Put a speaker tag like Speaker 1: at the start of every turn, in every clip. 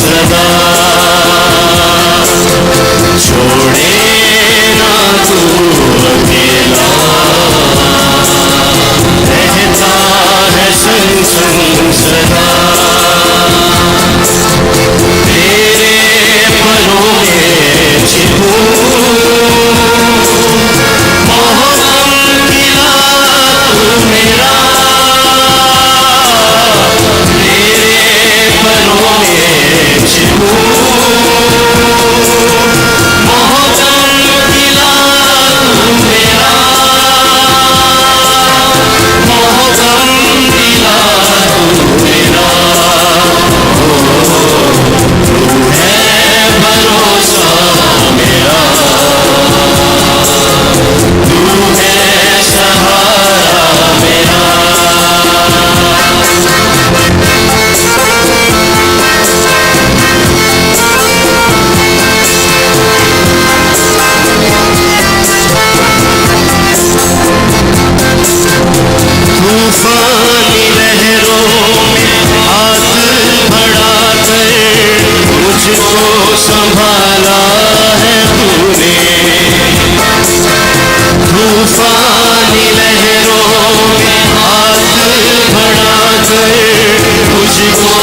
Speaker 1: सदा, छोड़े ना तू अकेला, रहता है संग संग सदा। तेरे परों में छिपूं, मोहब्बत किला तू मेरा, तेरे परों में छिपूं, मोहब्बत किला तू मेरा, मोहब्बत किला तू मेरा। तू है भरोसा मेरा, तू है सहारा मेरा। तूफानी लहरों में हाथ बढ़ाकर मुझको संभाला है तूने, तूफानी लहरों में हाथ बढ़ाकर मुझको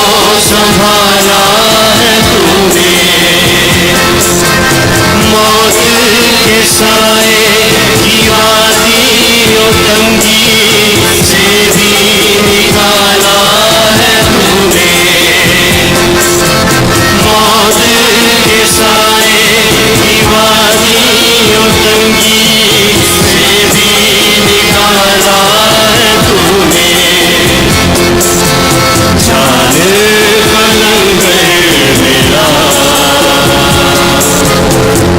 Speaker 1: संभाला है तूने। मौत के साए की वादियों तंगी से भी निकाला है तूने, मौत के साए की वादियों तंगी से भी निकाला है तूने। जान कलंगर मेरा,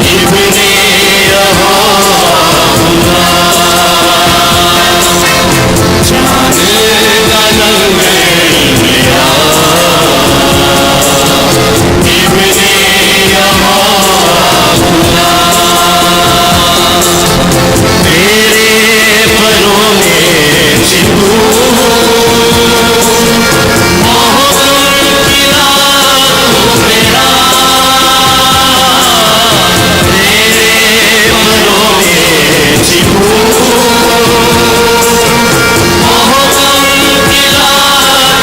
Speaker 1: इब्ने जान कलंगर मेरा, इब्ने तेरे परों में छिपूं, मोहब्बत किला तू मेरा, तेरे परों में छिपूं, मोहब्बत किला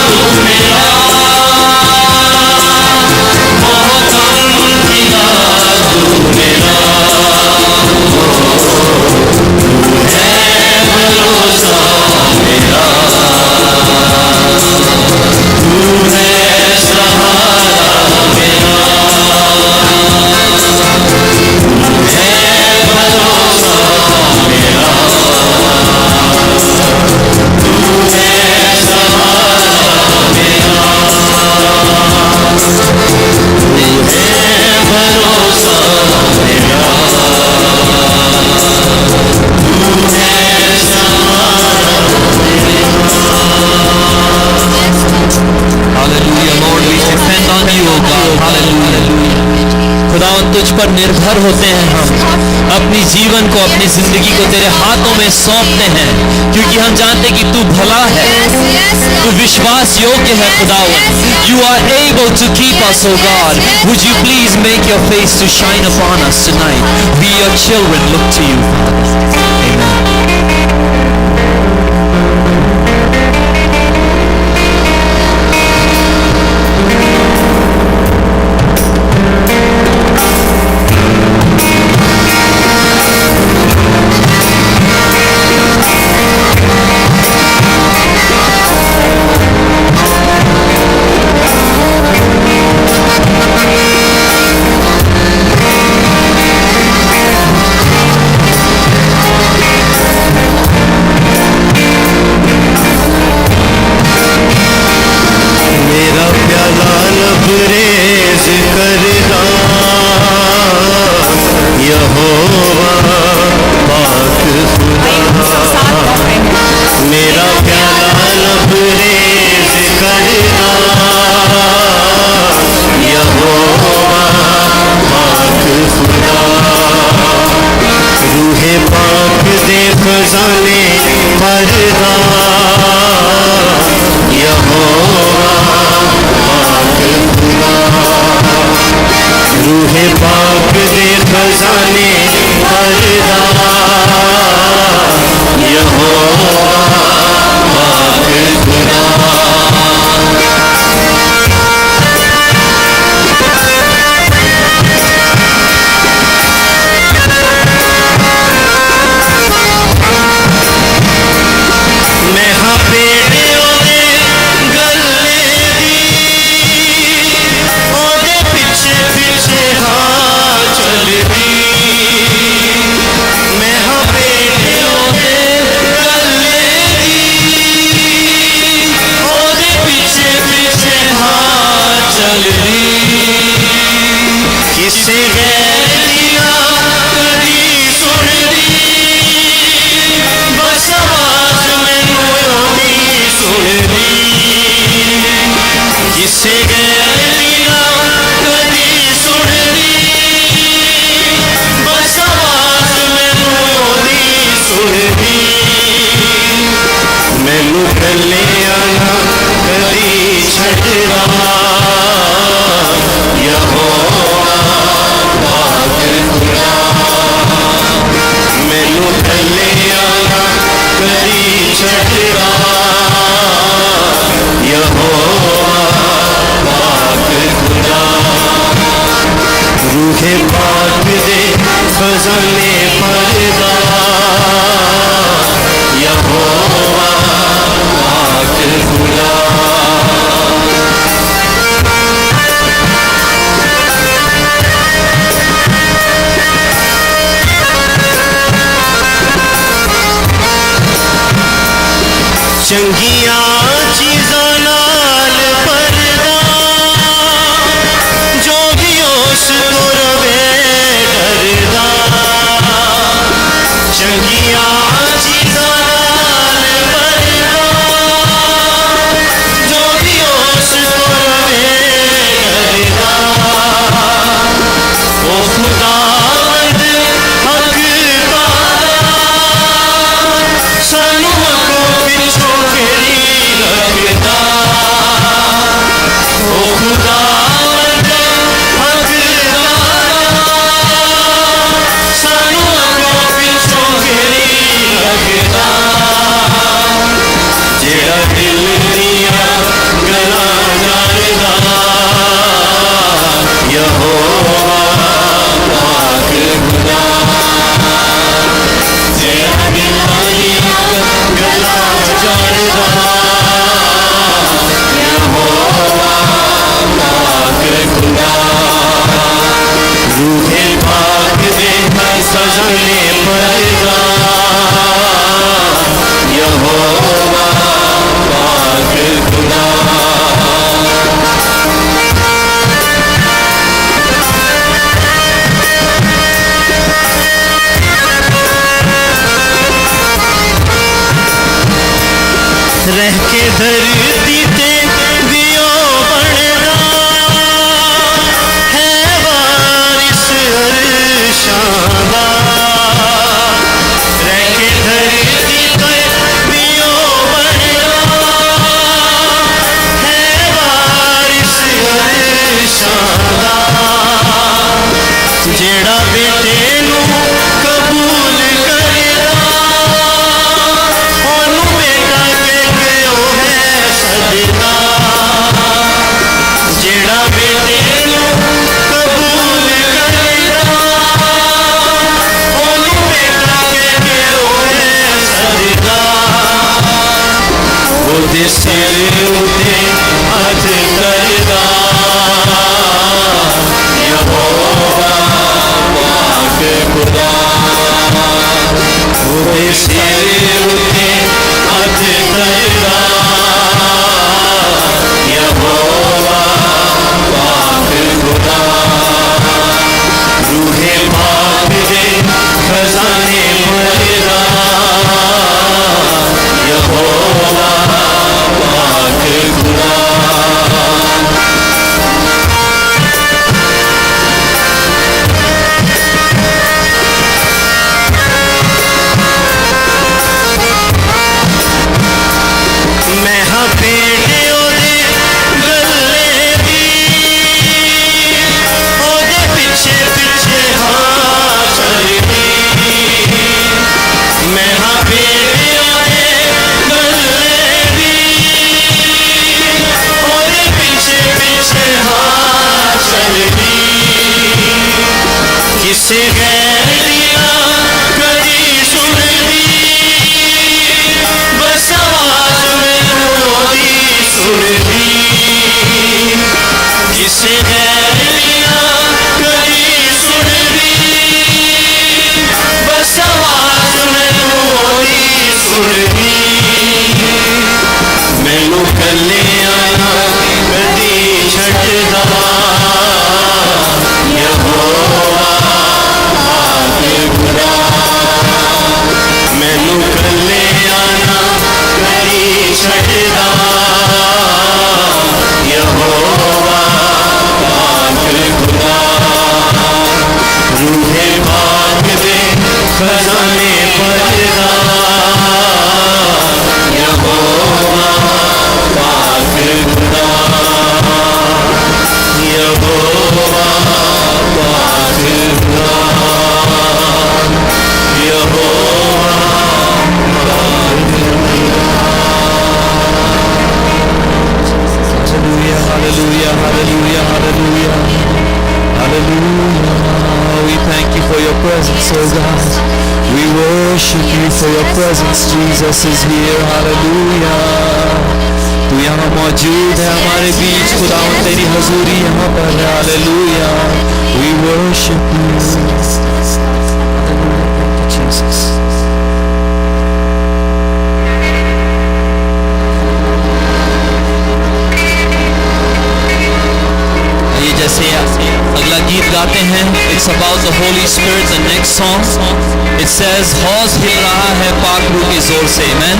Speaker 1: तू मेरा, मोहब्बत किला तू मेरा। तू है भरोसा मेरा, तू है सहारा मेरा, तू है भरोसा मेरा, तू है सहारा मेरा, तू है भरोसा मेरा, तू है सहारा
Speaker 2: Hallelujah, Lord, we depend on you, O God. Hallelujah. खुदावंद तुझ पर निर्भर होते हैं, हम अपनी जीवन को, अपनी जिंदगी को तेरे हाथों में सौंपते हैं, क्योंकि हम जानते कि तू भला है, तू विश्वास योग्य है खुदावंद। You are able to keep us, O God. Would you please make your face to shine upon us tonight? We, your children, look to you, Father. Amen.
Speaker 1: ਕਿਸੇ ਗੈਰ ਦੀਆਂ ਕਦੀ ਸੁਣਦੀ ਬਸ ਆਵਾਜ਼ ਮੈਨੂੰ ਉਹਦੀ ਸੁਣਦੀ ਕਿਸੇ ਗੈਰ ਦੀਆਂ ਕਦੀ ਸੁਣਦੀ ਬਸ ਆਵਾਜ਼ ਮੈਨੂੰ ਉਹਦੀ ਸੁਣਦੀ ਮੈਨੂੰ ਕੱਲਿਆਂ ਨਾ ਕਦੀ ਛੱਡਦਾ ਯਹੋਵਾ ਪਾਕ ਖੁਦਾ ਮੈਨੂੰ ਕੱਲਿਆਂ ਨਾ ਕਦੀ ਛੱਡਦਾ ਯਹੋਵਾ ਪਾਕ ਖੁਦਾ ਰੂਹੇ ਪਾਕ ਦੇ ਖਜ਼ਾਨੇ ਭਰਦਾ ਯਹੋਵਾ ਪਾਕ ਖੁਦਾ ਚੰਗੀਆਂ ਚੀਜ਼ਾਂ ਨਾਲ ਭਰਦਾ ਜੋ ਵੀ ਉਸ ਤੋਂ ਰਵੇ ਡਰਦਾ ਚੰਗੀਆਂ ਚੀਜ਼ਾਂ ਨਾਲ ਭਰਦਾ ਜੋ ਵੀ ਉਸ ਤੋਂ ਰਵੇ ਡਰਦਾ ਉਹ ਖੁਦਾਵੰਦ ਹੱਕ ਤਾਰਾ ਸਾਨੂੰ ਅੱਗੋਂ ਪਿੱਛੋਂ ਫੇਰੀ ਰੱਖਦਾ ਉਹ ਖੁਦਾਵੰਦ ਹੱਕ ਤਾਰਾ ਸਾਨੂੰ ਅੱਗੋਂ ਪਿੱਛੋਂ ਫੇਰੀ ਰੱਖਦਾ ਜਿਹੜਾ ਦਿਲ ਦੀਆਂ ਗੱਲਾਂ ਜਾਣਦਾ ਯਹੋਵਾ ਪਾਕ ਖੁਦਾ ਜਿਹੜਾ ਦਿਲਾਂ ਦੀਆਂ ਗੱਲਾਂ ਜਾਣਦਾ ਯਹੋਵਾ ਪਾਕ ਖੁਦਾ ਰੂਹੇ ਪਾਕ ਦੇ ਖਜ਼ਾਨੇ ਭਰਦਾ ਯਹੋਵਾ ਪਾਕ ਖੁਦਾ ਰਹਿ ਕੇ ਧਰਤੀ ਤੇ ਦਿਓ ਬਣਦਾ ਹੈ ਵਾਰਿਸ ਅਰਸ਼ਾਂ ਦਾ ਰਹਿ ਕੇ ਧਰਤੀ ਤੇ ਦਿਓ ਬਣਦਾ ਹੈ ਵਾਰਿਸ ਅਰਸ਼ਾਂ ਦਾ ਜਿਹੜਾ ਬੇਟੇ ਨੂੰ ਕਬੂਲ ਕਰਦਾ ਉਹਨੂੰ ਬੇਟਾ ਸਜਦਾ ਜਿਹੜਾ ਬੇਟੇ ਨੂੰ ਕਬੂਲ ਕਰਦਾ ਉਹਨੂੰ ਬੇਟਾ ਕਹਿ ਕੇ ਰੋਏ ਸਜਦਾ ਉਹਦੇ ਸਿਰ ਉੱਤੇ ਹੱਥ ਕਰਦਾ ਯਹੋਵਾ ਪਾਕ ਖੁਦਾ ਉਹਦੇ ਸਿਰ ਉੱਤੇ ਹੱਥ ਕਰਦਾ ਯਹੋਵਾ ਪਾਕ ਖੁਦਾ ਰੂਹੇ ਪਾਕ ਦੇ ਖਜ਼ਾਨੇ ਭਰਦਾ ਯਹੋਵਾ ਪਾਕ ਖੁਦਾ ਮੈਂ ਹਾਂ ਭੇਡ ਉਹਦੇ ਗੱਲੇ ਦੀ ਉਹਦੇ ਪਿੱਛੇ ਪਿੱਛੇ ਹਾਂ ਚੱਲਦੀ ਮੈਂ ਹਾਂ ਭੇਡ ਉਹਦੇ ਗੱਲੇ ਦੀ ਉਹਦੇ ਪਿੱਛੇ ਪਿੱਛੇ ਹਾਂ ਚੱਲਦੀ ਕਿਸੇ ਗੈਰ ਦੀਆਂ ਕਦੀ ਸੁਣਦੀ ਬਸ ਆਵਾਜ਼ ਮੈਨੂੰ ਉਹਦੀ ਸੁਣਦੀ ਕਿਸੇ ਗੈਰ ਦੀਆਂ ਕਦੀ ਸੁਣਦੀ ਬਸ ਆਵਾਜ਼ ਮੈਨੂੰ ਉਹਦੀ ਸੁਣਦੀ ਮੈਨੂੰ ਕੱਲਿਆਂ ਨਾ ਕਦੀ ਛੱਡਦਾ Jehovah
Speaker 2: Hallelujah. We thank you for your presence, oh God. We worship you for your presence. Jesus is here. Hallelujah. तू यहाँ मौजूद है हमारे बीच, खुदावंद तेरी हजूरी यहाँ पर है. Hallelujah. We worship you. Hallelujah. Thank you, Jesus. ये जैसे अगला गीत गाते हैं, It's about the Holy Spirit. The next song, it says हौज हिल रहा है पाक रूह के जोर से. Amen.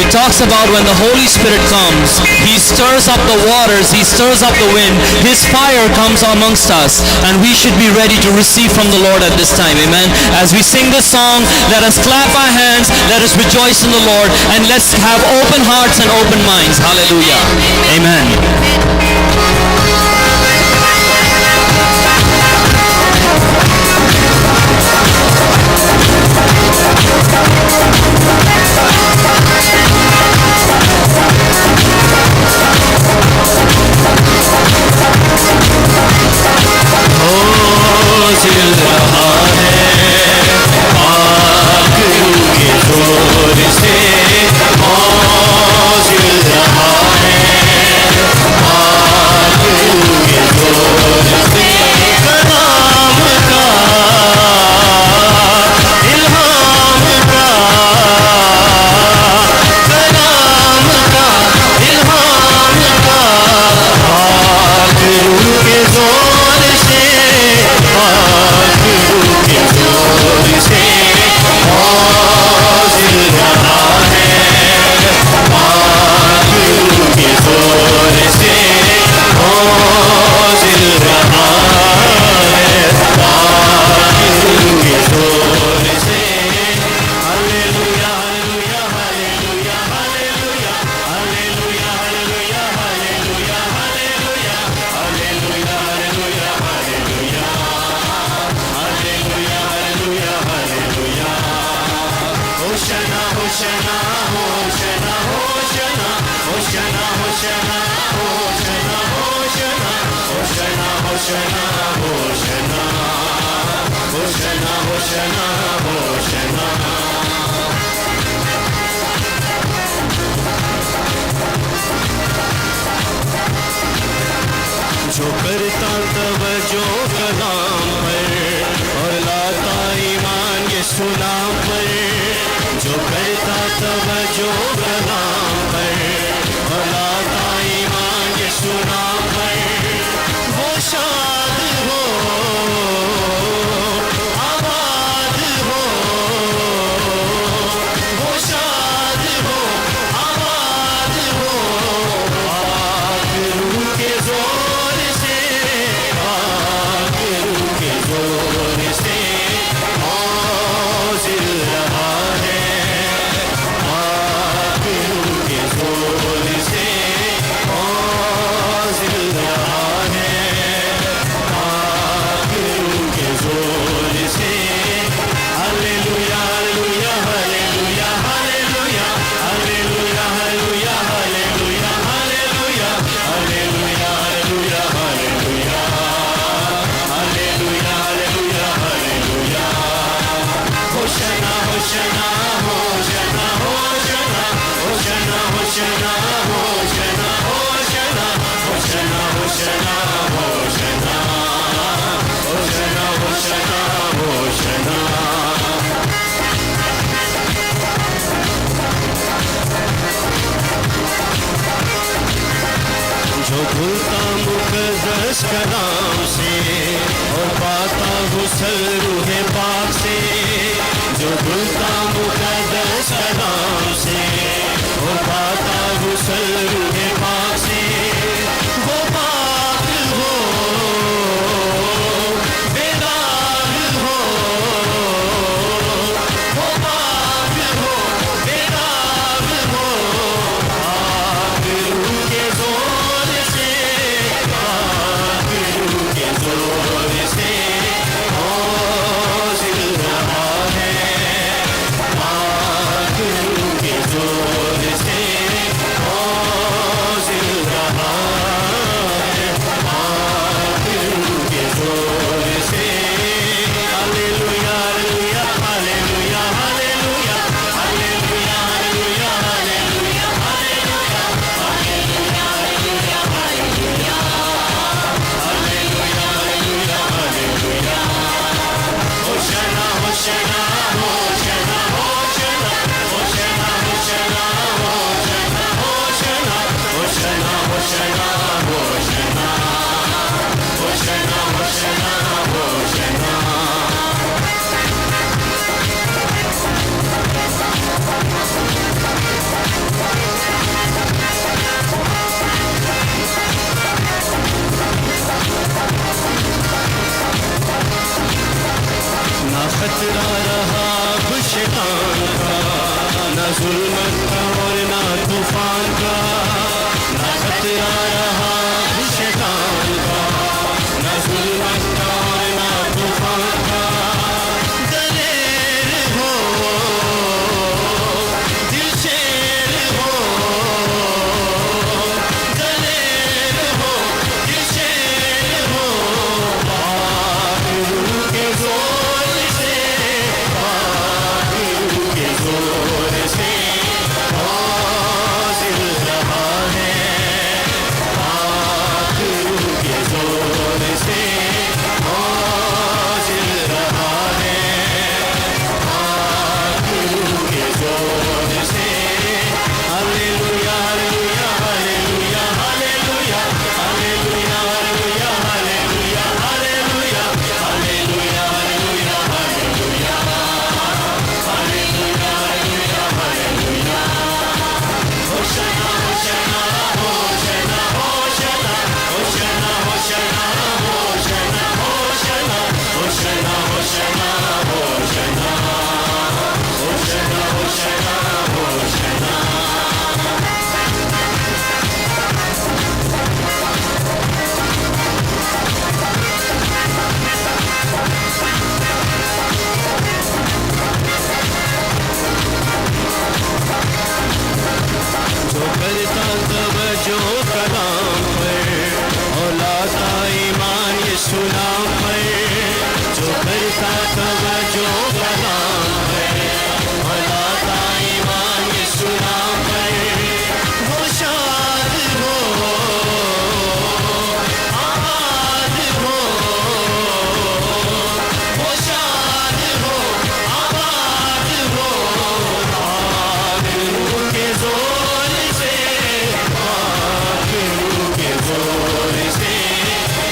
Speaker 2: It talks about when the Holy Spirit comes, He stirs up the waters, He stirs up the wind, His fire comes amongst us, and we should be ready to receive from the Lord at this time. Amen. As we sing this song, let us clap our hands, let us rejoice in the Lord, and let's have open hearts and open minds. Hallelujah. Amen.
Speaker 1: हौज हिल रहा है पाक रूह के जोर से. हौज हिल रहा है पाक रूह के जोर से. कलाम का इल्हाम का, कलाम का इल्हाम का, पाक रूह के जोर से, पाक रूह के जोर से. हौज हिल रहा है पाक रूह के जोर से. हौज हिल रहा है पाक रूह के जोर से. Hallelujah hallelujah hallelujah hallelujah hallelujah hallelujah hallelujah hallelujah hallelujah hallelujah hallelujah hallelujah hallelujah hallelujah. Hoshana Hoshana Hoshana Hoshana Hoshana Hoshana Hoshana Hoshana Hoshana Hoshana Hoshana Hoshana Hoshana Hoshana. जो करता तवज्जो कलाम पर और लाता ईमान ये सुनाम पर. जो करता तवज्जो कलाम पर और लाता ईमान ये सुनाम पर. वो शाद हो आबाद हो, वो शाद हो आबाद हो. पाक रूह के जोर से, पाक रूह के जोर से. हौज हिल रहा है पाक रूह के जोर से. हौज हिल रहा है पाक रूह के जोर से. Hallelujah hallelujah hallelujah hallelujah hallelujah hallelujah hallelujah hallelujah hallelujah hallelujah hallelujah hallelujah hallelujah hallelujah. Hoshana Hoshana Hoshana Hoshana Hoshana Hoshana Hoshana Hoshana Hoshana Hoshana Hoshana Hoshana Hoshana Hoshana. जो भूलता मुकद्दस कलाम से और पाता गुसल रूहे पाक से. जो भूलता मुकद्दस कलाम से और पाता गुसल रूहे पाक से. वो पाक हो बेदाग हो, वो पाक हो बेदाग हो. पाक रूह के जोर से, पाक रूह के जोर से. खतरा रहा अब शैतान का, न जुल्मत का और न तूफान का, न खतरा रहा अब शैतान का, न जुल्मत का और न तूफान का। दलेर हो दिल शेर हो, दलेर हो दिल शेर हो, बादलों के जोर से, बादलों के जोर से हाजिर रहा है, बादलों के जोर से हाजिर रहा है, बादलों के जोर से। Hallelujah hallelujah hallelujah hallelujah hallelujah hallelujah hallelujah hallelujah hallelujah hallelujah hallelujah hallelujah हालेलुया। होशाना होशाना होशाना होशाना होशाना होशाना होशाना होशाना होशाना होशाना होशाना होशाना होशाना जो करता तवज्जो कलाम पर और लाता ईमान यीशु नाम पर, जो करता तवज्जो कलाम पर और लाता ईमान यीशु नाम पर, वो शाद हो आबाद हो, वो शाद हो आबाद हो, बादलों के जोर से, बादलों के जोर से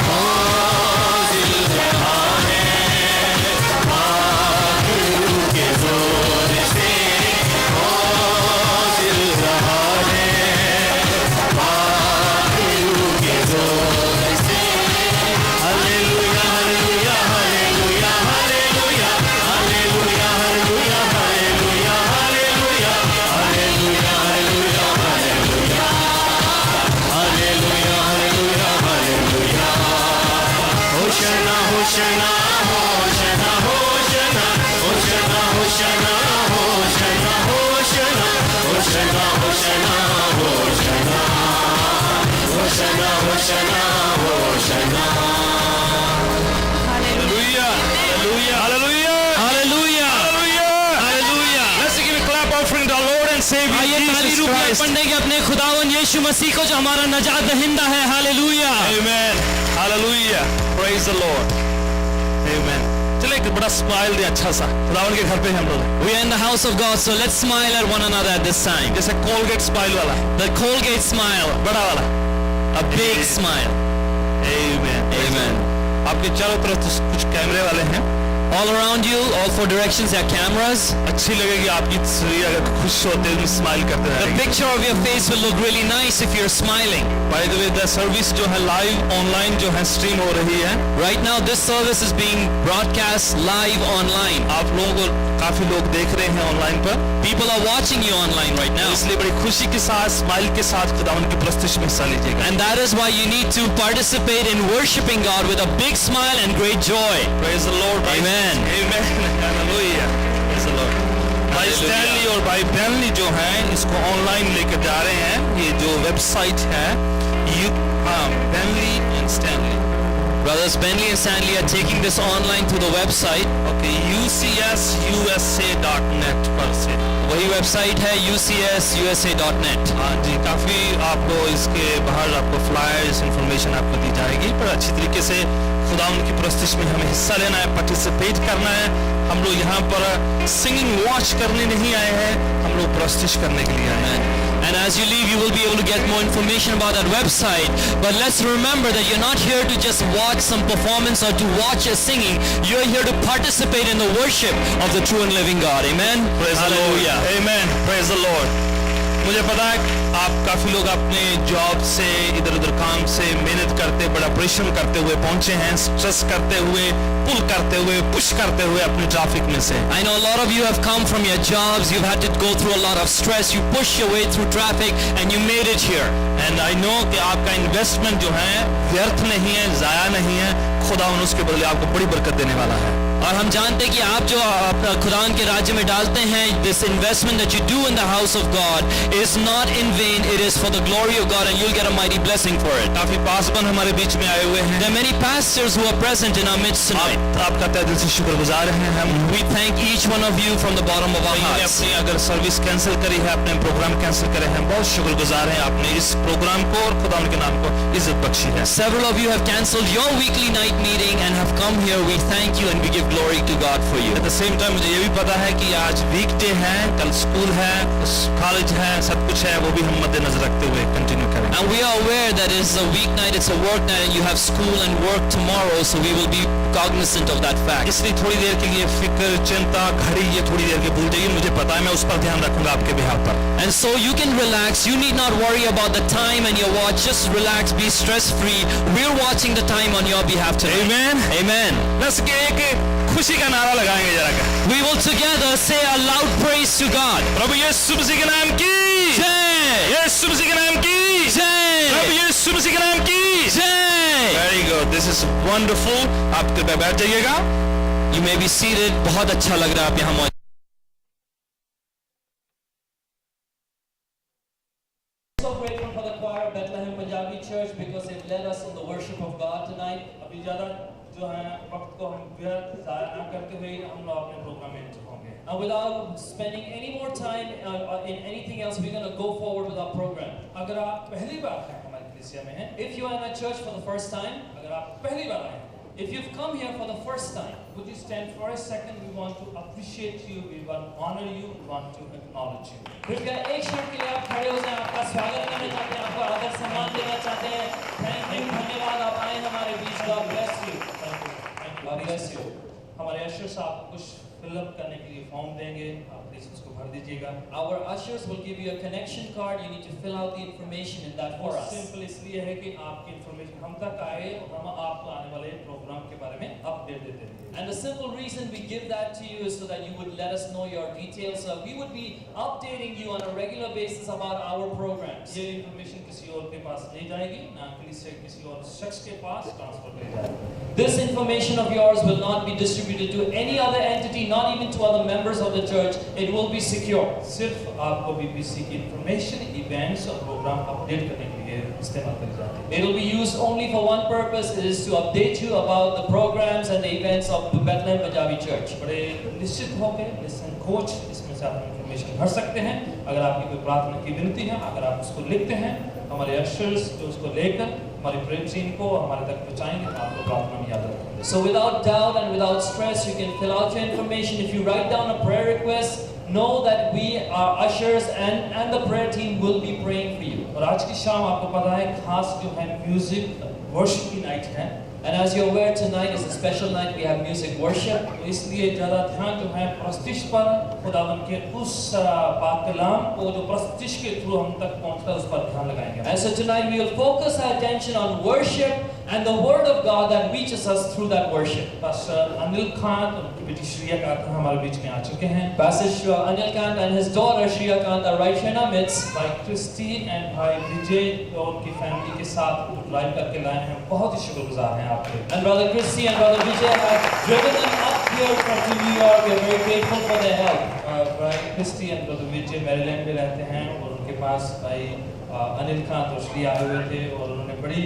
Speaker 1: हाजिर रहा है, बादलों के जोर से हाजिर रहा है, बादलों के जोर से। Hallelujah hallelujah hallelujah hallelujah hallelujah hallelujah hallelujah hallelujah hallelujah hallelujah hallelujah hallelujah hallelujah हालेलुया। होशाना होशाना होशाना होशाना होशाना होशाना होशाना होशाना होशाना होशाना होशाना होशाना होशाना होशाना।
Speaker 3: Hallelujah. Hallelujah. Hallelujah.
Speaker 2: हालेलुया हालेलुया।
Speaker 3: Let's give a clap offering to our Lord and Savior
Speaker 2: आइए ताली
Speaker 3: Jesus
Speaker 2: रुपये
Speaker 3: Christ.
Speaker 2: पढ़ने के अपने खुदावन यीशु मसीह को जो हमारा नजात दहिंदा है। Hallelujah
Speaker 3: Amen. Hallelujah. Praise the Lord. Amen. चलिए एक बड़ा स्माइल दे अच्छा सा, खुदावन के घर पे हैं हम लोग,
Speaker 2: We are in the house of God, so let's smile at one another at this time.
Speaker 3: जैसे कोलगेट स्माइल वाला,
Speaker 2: The Colgate smile,
Speaker 3: बड़ा वाला.
Speaker 2: a big smile.
Speaker 3: Amen.
Speaker 2: Amen.
Speaker 3: आपके चारों तरफ तो कुछ कैमरे वाले हैं,
Speaker 2: All around you, all four directions, there are cameras.
Speaker 3: अच्छी लगेगी आपकी तस्वीर अगर खुश होते हुए स्माइल करते
Speaker 2: The
Speaker 3: रहेंगे.
Speaker 2: picture of your face will look really nice if you're smiling.
Speaker 3: By the way the service जो है लाइव ऑनलाइन जो है स्ट्रीम हो रही है,
Speaker 2: Right now, this service is being broadcast live online.
Speaker 3: आप लोगों को काफी लोग देख रहे हैं ऑनलाइन पर,
Speaker 2: People are watching you online right now.
Speaker 3: इसलिए बड़ी खुशी के साथ स्माइल के साथ खुदावन की प्रस्तुति में हिस्सा लीजिएगा.
Speaker 2: And that is why you need to participate in worshiping God with a big smile and great joy.
Speaker 3: Praise the Lord.
Speaker 2: Amen.
Speaker 3: Amen. Hallelujah. Praise the Lord. भाई
Speaker 2: Hallelujah.
Speaker 3: स्टैनली और भाई ब्रैनली जो हैं इसको ऑनलाइन लेकर जा रहे हैं. ये जो वेबसाइट है Brainly and Stanley,
Speaker 2: Brothers Bentley and Stanley are taking this online through the website.
Speaker 3: Okay, UCSUSA.net पर से.
Speaker 2: वही वेबसाइट है UCSUSA.net.
Speaker 3: हाँ जी, काफ़ी आपको इसके बाहर आपको फ्लायर्स इंफॉर्मेशन आपको दी जाएगी, पर अच्छी तरीके से खुदा उनकी प्रस्तुति में हमें हिस्सा लेना है, पार्टिसिपेट करना है. हम लोग यहाँ पर सिंगिंग वॉच करने नहीं आए हैं, हम लोग प्रस्तुति करने के लिए आए हैं.
Speaker 2: And as you leave, you will be able to get more information about that website. But let's remember that you're not here to just watch some performance or to watch a singing. You're here to participate in the worship of the true and living God. Amen.
Speaker 3: Praise the Lord.
Speaker 2: Hallelujah.
Speaker 3: Amen. Praise the Lord. मुझे पता है आप काफी लोग अपने job से इधर उधर काम से मेहनत करते बड़ा परिश्रम करते हुए पहुंचे हैं, स्ट्रेस करते हुए, पुल करते हुए, पुश करते हुए अपने ट्रैफिक में से।
Speaker 2: I know a lot of you have come from your jobs, you've had to go through a lot of stress, you pushed your way through traffic and you made it here.
Speaker 3: And I know कि आपका investment जो है व्यर्थ नहीं है, जाया नहीं है, खुदा उसके बदले आपको बड़ी बरकत देने वाला है।
Speaker 2: और हम जानते हैं कि आप जो खुदावन के राज्य में डालते हैं, this investment that you do in the house of God is not in vain, it is for the glory of God and you'll get a mighty blessing for it.
Speaker 3: काफी पासबन हमारे बीच में आए हुए हैं।
Speaker 2: There are many pastors who are present in our midst tonight.
Speaker 3: आपका तहे दिल से शुक्रगुजार हैं हम।
Speaker 2: We thank each one of you from the bottom of our hearts.
Speaker 3: अपनी अगर सर्विस कैंसिल करी है, अपने प्रोग्राम कैंसिल करे हैं, बहुत शुक्रगुजार हैं आपने इस प्रोग्राम को और खुदा उनके नाम को इज्जत बख्शी है।
Speaker 2: Several of you have cancelled your weekly night meeting and have come here. We thank you and we give glory to God for you.
Speaker 3: At the same time मुझे ये भी पता है कि आज वीकडे है, कल स्कूल है, कॉलेज है, सब कुछ है, वो भी हम मद्देनजर रखते हुए कंटिन्यू करेंगे।
Speaker 2: And we are aware that it's a weeknight, it's a work night, and you have school and work tomorrow, so we will be cognizant of that fact.
Speaker 3: इसलिए थोड़ी देर के लिए फिक्र, चिंता, घड़ी ये थोड़ी देर के भूल जाइए, मुझे पता है मैं उस पर ध्यान रखूंगा आपके बिहाफ पर।
Speaker 2: And so you can relax, you need not worry about the time and your watch, just relax, be stress free. We're watching the time on your behalf today.
Speaker 3: Amen.
Speaker 2: Amen.
Speaker 3: बस के एक खुशी का नारा लगाएंगे जरा का।
Speaker 2: We will together say a loud praise to God.
Speaker 3: प्रभु यीशु मसीह के नाम की
Speaker 2: जय,
Speaker 3: यीशु मसीह के नाम की
Speaker 2: जय,
Speaker 3: प्रभु यीशु मसीह के नाम की
Speaker 2: जय।
Speaker 3: Very good, this is wonderful. आप कृपया बैठ जाइएगा।
Speaker 2: You may be seated. बहुत अच्छा लग रहा है आप यहाँ मौजूद।
Speaker 4: So grateful for the choir of Bethlehem Punjabi Church because they've led us in the worship of God tonight.
Speaker 3: अभी ज़्यादा जो है वक्त को हम व्यर्थ ज़ाया ना करते हुए हम लोग अपने प्रोग्राम में एंटर होंगे।
Speaker 4: And without spending any more time in anything else, we're going to go forward with our program.
Speaker 3: अगर आप पहली बार हैं हमारी कलीसिया में हैं,
Speaker 4: If you are in our church for the first time,
Speaker 3: अगर आप पहली बार आए हैं,
Speaker 4: if you've come here for the first time,
Speaker 3: would you stand for a second? We want to appreciate you, we want to honor you, we want to acknowledge you.
Speaker 4: कृपया एक क्षण के लिए आप खड़े हो जाएं, आपका स्वागत करना चाहते हैं, आपको आदर सम्मान देना चाहते हैं। थैंक यू, धन्यवाद, आप आए हमारे बीच। God bless you. God bless you.
Speaker 3: हमारे अशर साहब कुछ फिलअप करने के लिए फॉर्म देंगे, आप प्लीज उसको भर दीजिएगा।
Speaker 4: Our ushers will give you a connection card. You need to fill out the information in that for us.
Speaker 3: Simple इसलिए है कि आपकी इंफॉर्मेशन हम तक आए और हम आपको आने वाले प्रोग्राम के बारे में अपडेट देते रहेंगे।
Speaker 4: And the simple reason we give that to you is so that you would let us know your details. So we would be updating you on a regular basis about our programs.
Speaker 3: ये information किसी और के पास नहीं जाएगी, ना कलीसिया किसी और शख्स के पास ट्रांसफर की जाएगी।
Speaker 4: This information of yours will not be distributed to any other entity, not even to other members of the church. It will be secure.
Speaker 3: सिर्फ आपको बीबीसी की इंफॉर्मेशन, इवेंट्स और प्रोग्राम अपडेट करने के लिए इस्तेमाल करी जाती है।
Speaker 4: It will be used only for one purpose. It is to update you about the programs and the events of Bethlehem Punjabi Church.
Speaker 3: बड़े निश्चित होकर निसंकोच इसमें से आप इंफॉर्मेशन भर सकते हैं। अगर आपकी कोई प्रार्थना की विनती है, अगर आप उसको लिखते हैं, हमारे अशर्स जो उसको लेकर हमारी प्रेम टीम को हमारे तक पहुंचाएंगे, तो आपको प्रार्थना में याद रखेंगे।
Speaker 4: So without doubt and without stress, you can fill out your information. If you write down a prayer request, know that we, our ushers and the prayer team will be praying for you.
Speaker 3: और आज की शाम आपको पता है खास जो है म्यूजिक वर्शिप की नाइट है।
Speaker 4: And as you're aware, tonight is a special night. We have music worship.
Speaker 3: तो इसलिए ज़्यादा ध्यान जो है प्रस्तिश पर, खुदावन के उस पाक कलाम को जो प्रस्तिश के थ्रू हम तक पहुंचता है उस पर ध्यान लगाएंगे।
Speaker 4: And so tonight we will focus our attention on worship and the word of God that reaches us through that worship.
Speaker 3: Pastor Anil Khan और उनकी बेटी श्रिया खान हमारे बीच में आ चुके हैं।
Speaker 4: Pastor Anil Kant and his daughter Shriya Kant are right here in our midst.
Speaker 3: भाई Christy and भाई विजय और उनकी फैमिली के साथ ड्राइव करके लाए हैं, बहुत ही शुक्रगुजार हैं आपके।
Speaker 4: And Brother Christy and Brother Vijay have driven them up here from New York. We are very grateful for their help.
Speaker 3: भाई Christy and brother Vijay Maryland में रहते हैं और उनके पास भाई अनिल खान और श्री आए हुए थे और उन्होंने बड़ी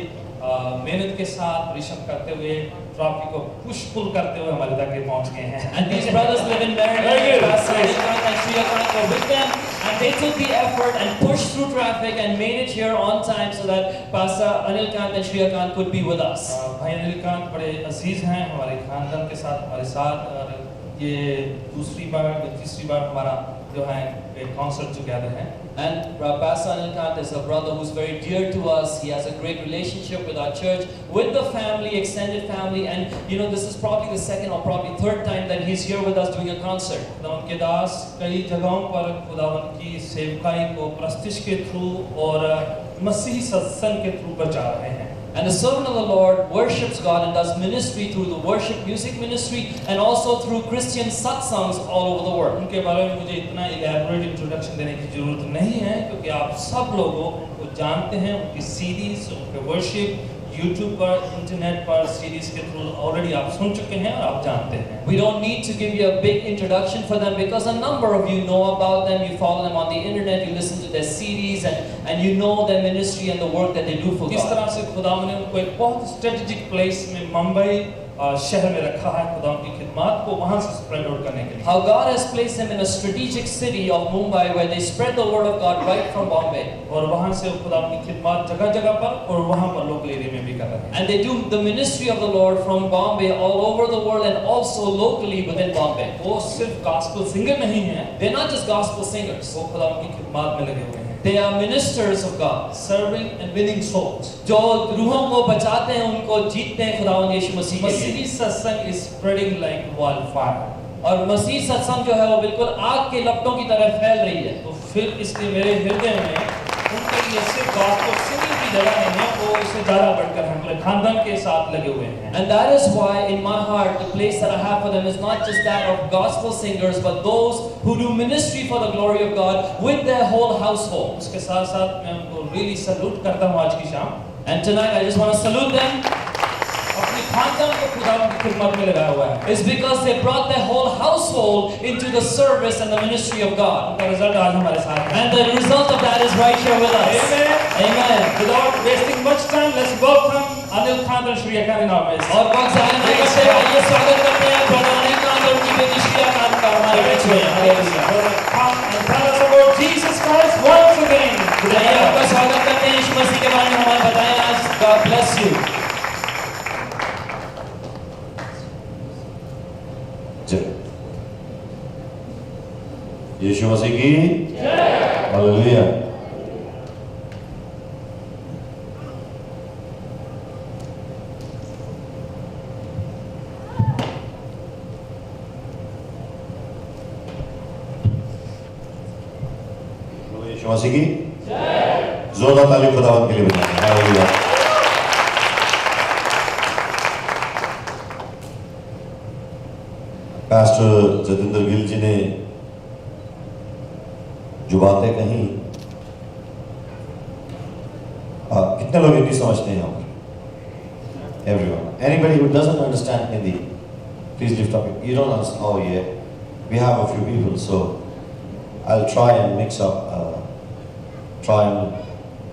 Speaker 3: मेहनत के साथ परिश्रम करते हुए ट्रॉफी को पुश पुल करते हुए हमारे तक पहुंच गए हैं।
Speaker 4: And these brothers live in Maryland. Pastor Anil Kant and Shriya Kant were with them, and they took the effort and pushed through traffic and made it here on time so that Pastor Anil Kant and Shriya Kant could be with us.
Speaker 3: भाई अनिल खान बड़े अजीज हैं हमारे खानदान के साथ, हमारे साथ। और ये दूसरी बार या तीसरी बार हमारा जो है एक कॉन्सर्ट टुगेदर है।
Speaker 4: And Pastor Anil Kant is a brother who's very dear to us. He has a great relationship with our church, with the family, extended family, and you know, this is probably the second or probably third time that he's here with us doing a concert.
Speaker 3: खुदावंद के दास कई जगहों पर खुदावंद की सेवकाई को प्रस्तिश के थ्रू और मसीही सत्संग के थ्रू पर जा रहे हैं।
Speaker 4: And the servant of the Lord worships God and does ministry through the worship music ministry and also through Christian satsangs all over the world.
Speaker 3: उनके बारे में मुझे इतना इलैबोरेट इंट्रोडक्शन देने की जरूरत नहीं है, क्योंकि आप सब लोगों को जानते हैं, उनकी सीरीज, उनके वर्शिप यूट्यूब पर, इंटरनेट पर सीरीज के थ्रू ऑलरेडी आप सुन चुके हैं और आप जानते हैं।
Speaker 4: We don't need to give you a big introduction for them because a number of you know about them. You follow them on the internet, you listen to their CDs, and you know their ministry and the work that they do for
Speaker 3: किस
Speaker 4: God.
Speaker 3: तरह से खुदावंद ने उनको एक बहुत strategic place में मुंबई शहर में रखा है खुदावंद की खिदमत को वहां से स्प्रेड आउट करने के लिए।
Speaker 4: How God has placed them in a strategic city of Mumbai where they spread the word of God right from Bombay.
Speaker 3: और वहां से खुदावंद की खिदमत जगह-जगह पर और वहां पर लोकल एरिया में भी कर रहे हैं।
Speaker 4: And they do the ministry of the Lord from Bombay all over the world and also locally within Bombay.
Speaker 3: वो सिर्फ गॉस्पेल सिंगर नहीं है,
Speaker 4: They're not just gospel singers.
Speaker 3: वो खुदावंद की खिदमत में लगे हुए हैं।
Speaker 4: They are ministers of God.
Speaker 3: Serving and winning souls.
Speaker 4: जो रूहों को बचाते हैं, उनको जीतते हैं खुदावंद यीशु मसीह के लिए।
Speaker 3: मसीही सत्संग इज स्प्रेडिंग लाइक वाइल्डफायर।
Speaker 4: और मसीह सत्संग जो है वो बिल्कुल आग के लपटों की तरह फैल रही है।
Speaker 3: तो फिर इसलिए मेरे हृदय में उनके लिए सिर्फ गॉस्पेल सिंगिंग की जगह नहीं है, वो इससे ज़्यादा बढ़कर हम पूरे खानदान के साथ लगे हुए हैं।
Speaker 4: And that is why in my heart the place that I have for them is not just that of gospel singers but those who do ministry for the glory of God with their whole household.
Speaker 3: उसके साथ-साथ मैं उनको really salute करता हूँ आज की शाम।
Speaker 4: And tonight I just want to salute them.
Speaker 3: अपनी खानदान को खुदावंद की खिदमत में लगाया हुआ है।
Speaker 4: It's because they brought their whole household into the service and the ministry of God.
Speaker 3: उनका रिजल्ट आज हमारे साथ है।
Speaker 4: And the result of that is right here with us.
Speaker 3: Amen.
Speaker 4: Amen.
Speaker 3: Without wasting much time, let's welcome Anil Kant and Shriya Khan in our midst.
Speaker 4: और वक्त ज़ाया नहीं करते हुए आइए स्वागत करते हैं ब्रदर अनिल कांत और उनकी बेटी श्रिया कांत का हमारे बीच में।
Speaker 3: Hallelujah. Come and tell us about Jesus Christ once again.
Speaker 4: आइए आपका स्वागत करते हैं यीशु मसीह के बारे में हमें बताएं आज। God bless you.
Speaker 5: यीशु मसीह की हालेलुया। यीशु मसीह की जोरदार ताली खुदावंद के लिए बजाएं। हालेलुया। पास्टर जतिंदर गिल जी ने जो बातें कही, कितने लोग हिंदी समझते हैं यहाँ पर? Everyone. Anybody who doesn't understand Hindi, please lift up. You don't understand? Oh yeah, we have a few people, so I'll try and mix up, try and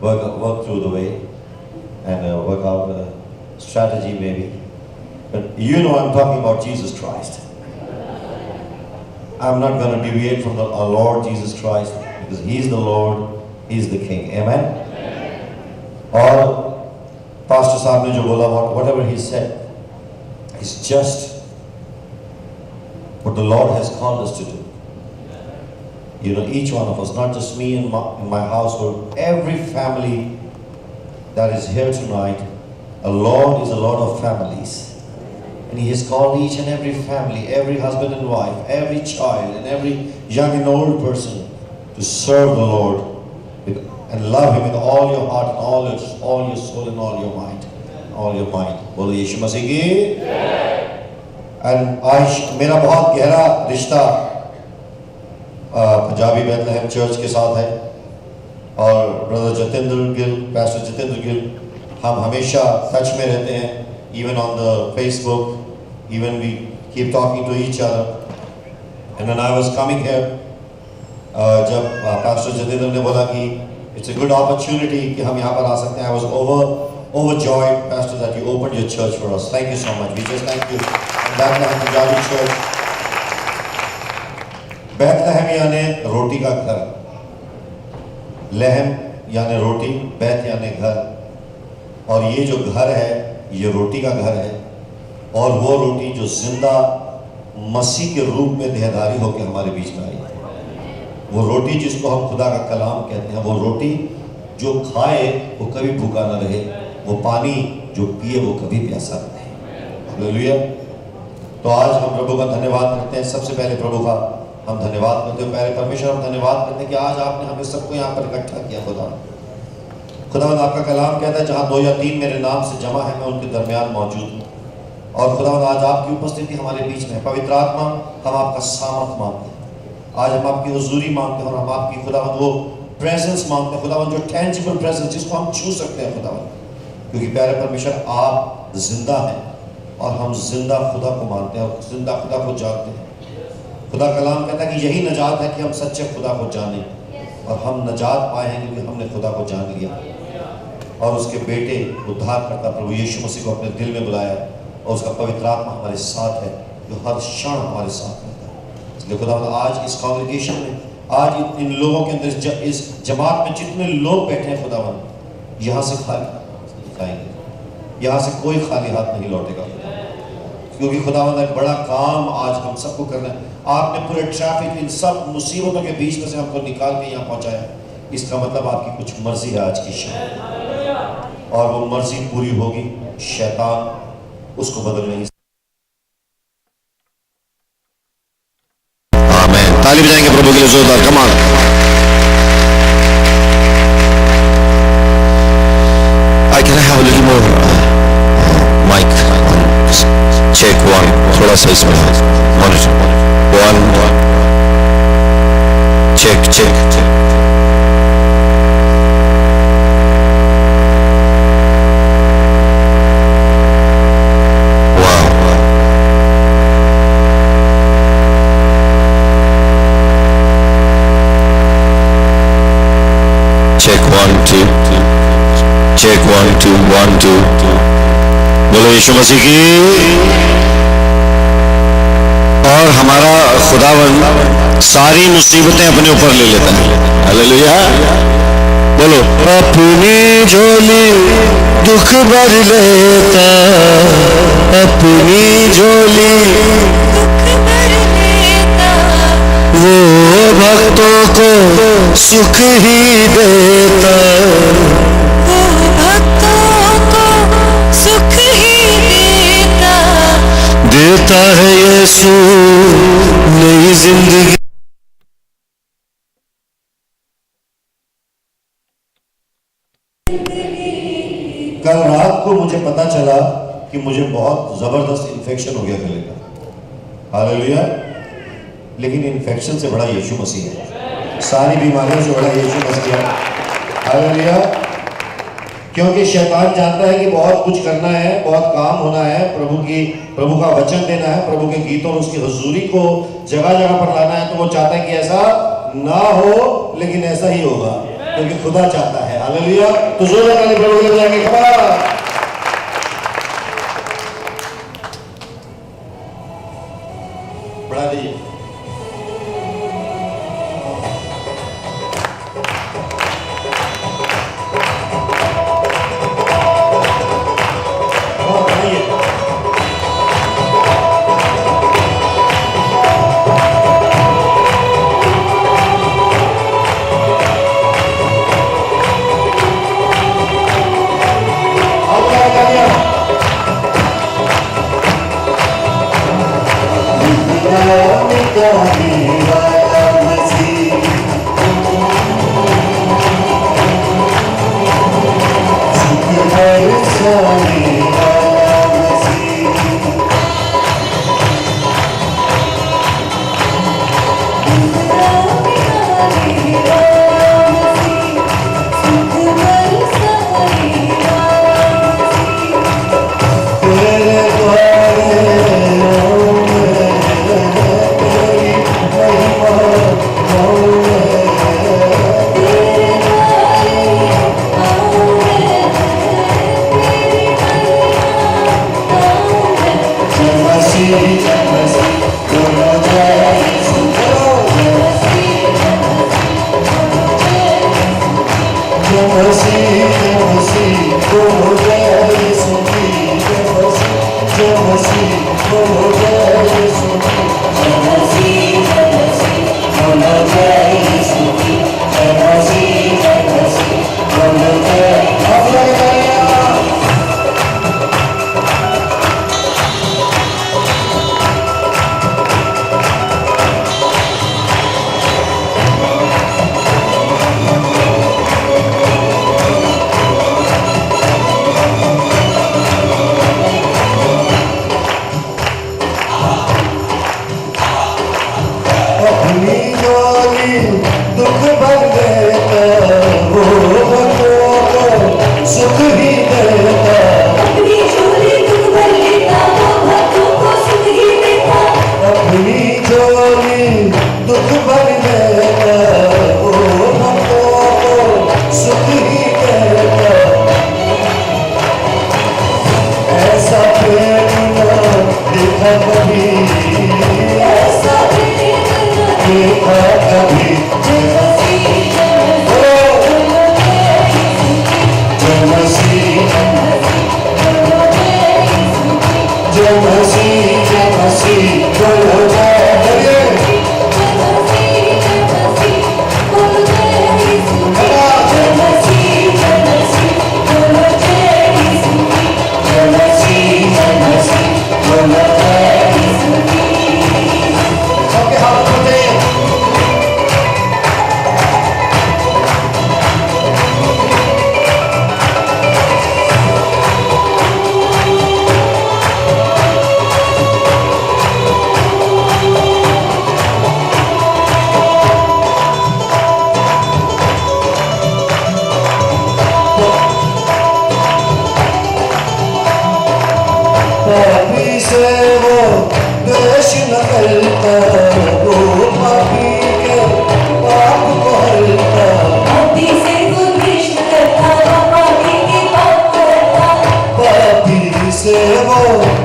Speaker 5: work through the way and work out a strategy maybe. But you know I'm talking about Jesus Christ. I'm not going to deviate from our Lord Jesus Christ because He's the Lord, He's the King. Amen? और Pastor साहब ने जो बोला, whatever he said is just what the Lord has called us to do. You know, each one of us, not just me and my household, every family that is here tonight, a Lord is a Lord of families. And He has called each and every family, every husband and wife, every child, and every young and old person to serve the Lord and love Him with all your heart and all your soul and all your mind. बोलो यीशु मसीह की। And आज मेरा बहुत गहरा रिश्ता Punjabi बैथलेहम church के साथ है और ब्रदर जतिंदर गिल, पैस्टर जतिंदर गिल, हम हमेशा टच में रहते हैं। Even on the Facebook, even we keep talking to each other. And when I was coming here, जब Pastor Jatinder ने बोला कि it's a good opportunity कि हम यहाँ पर आ सकते हैं, I was overjoyed, Pastor, that you opened your church for us. Thank you so much. We just thank you. And Bethlehem Punjabi Church. Bethlehem यानी रोटी का घर, लहम यानी रोटी, बैत यानी घर, और ये जो घर है ये रोटी का घर है। और वो रोटी जो जिंदा मसीह के रूप में देहधारी होकर हमारे बीच में आई है। वो रोटी जिसको हम खुदा का कलाम कहते हैं, वो रोटी जो खाए वो कभी भूखा न रहे, वो पानी जो पिए वो कभी प्यासा न रहे। हालेलुया। तो आज हम प्रभु का धन्यवाद करते हैं। सबसे पहले प्रभु का हम धन्यवाद करते हैं। पहले परमेश्वर हम धन्यवाद करते हैं कि आज आपने हमें सबको यहाँ पर इकट्ठा किया। खुदावंद आपका कलाम कहता है जहाँ 2 या 3 मेरे नाम से जमा है मैं उनके दरमियान मौजूद हूँ। और खुदावंद आज आपकी उपस्थिति हमारे बीच में। पवित्र आत्मा हम आपका सामर्थ मांगते हैं। आज हम आपकी हुजूरी मांगते हैं और हम आपकी खुदावंद वो प्रेजेंस मांगते हैं खुदावंद, जो टेंजिबल प्रेजेंस जिसको हम छू सकते हैं खुदावंद, क्योंकि प्यारे परमेश्वर आप जिंदा हैं और हम जिंदा खुदा को मानते हैं और जिंदा खुदा को जानते हैं। खुदा कलाम कहता है कि यही नजात है कि हम सच्चे खुदा को जानें, और हम नजात पाए हैं क्योंकि हमने खुदा को जान लिया और उसके बेटे उद्धारकर्ता प्रभु यीशु मसीह को अपने दिल में बुलाया, और उसका पवित्र आत्मा हमारे साथ है जो हर क्षण हमारे साथ रहता है। इसलिए खुदा आज इस कॉन्ग्रेगेशन में, आज इन लोगों के अंदर, इस जमात में जितने लोग बैठे हैं खुदावंद, यहाँ से खाली हाथ जाएंगे, यहाँ से कोई खाली हाथ नहीं लौटेगा, क्योंकि खुदावंद एक बड़ा काम आज हम सबको करना है। आपने पूरे ट्रैफिक, इन सब मुसीबतों के बीच में से हमको निकाल के यहाँ पहुँचाया। इसका मतलब आपकी कुछ मर्जी है आज की शाम, और वो मर्जी पूरी होगी। शैतान उसको बदल नहीं।
Speaker 1: आमीन। ताली बजाएंगे प्रभु के लिए जोरदार, कमाल। I can have a little more mic. Check 1, थोड़ा सा इसमें monitor 1, check. Check 1 2 1 2। बोलो यीशु मसीह की। और हमारा खुदावन सारी मुसीबतें अपने ऊपर ले लेता है। हालेलुया। बोलो अपनी झोली दुख भर लेता, अपनी झोली वो भक्तों को सुख ही देता, देता है यीशु नई जिंदगी।
Speaker 5: कल रात को मुझे पता चला कि मुझे बहुत जबरदस्त इन्फेक्शन हो गया गले का। हालेलुया। लेकिन इन्फेक्शन से बड़ा यीशु मसीह है, सारी बीमारियों से बड़ा यीशु मसीह है। हालेलुया। क्योंकि शैतान जानता है कि बहुत कुछ करना है, बहुत काम होना है, प्रभु का वचन देना है, प्रभु के गीतों और उसकी हुजूरी को जगह जगह पर लाना है। तो वो चाहता है कि ऐसा ना हो, लेकिन ऐसा ही होगा क्योंकि खुदा चाहता है। हालेलुया। तो जोर लगाने प्रभु के लिए जाएंगे। बढ़ा दीजिए।
Speaker 6: Oh,
Speaker 5: कभी देखा कभी जय मसीह जय मसीह बोलो जय सबके हाथ उठाते हैं। पापी से वो देश न करता, वो पापी के पाप को हरता। पापी से वो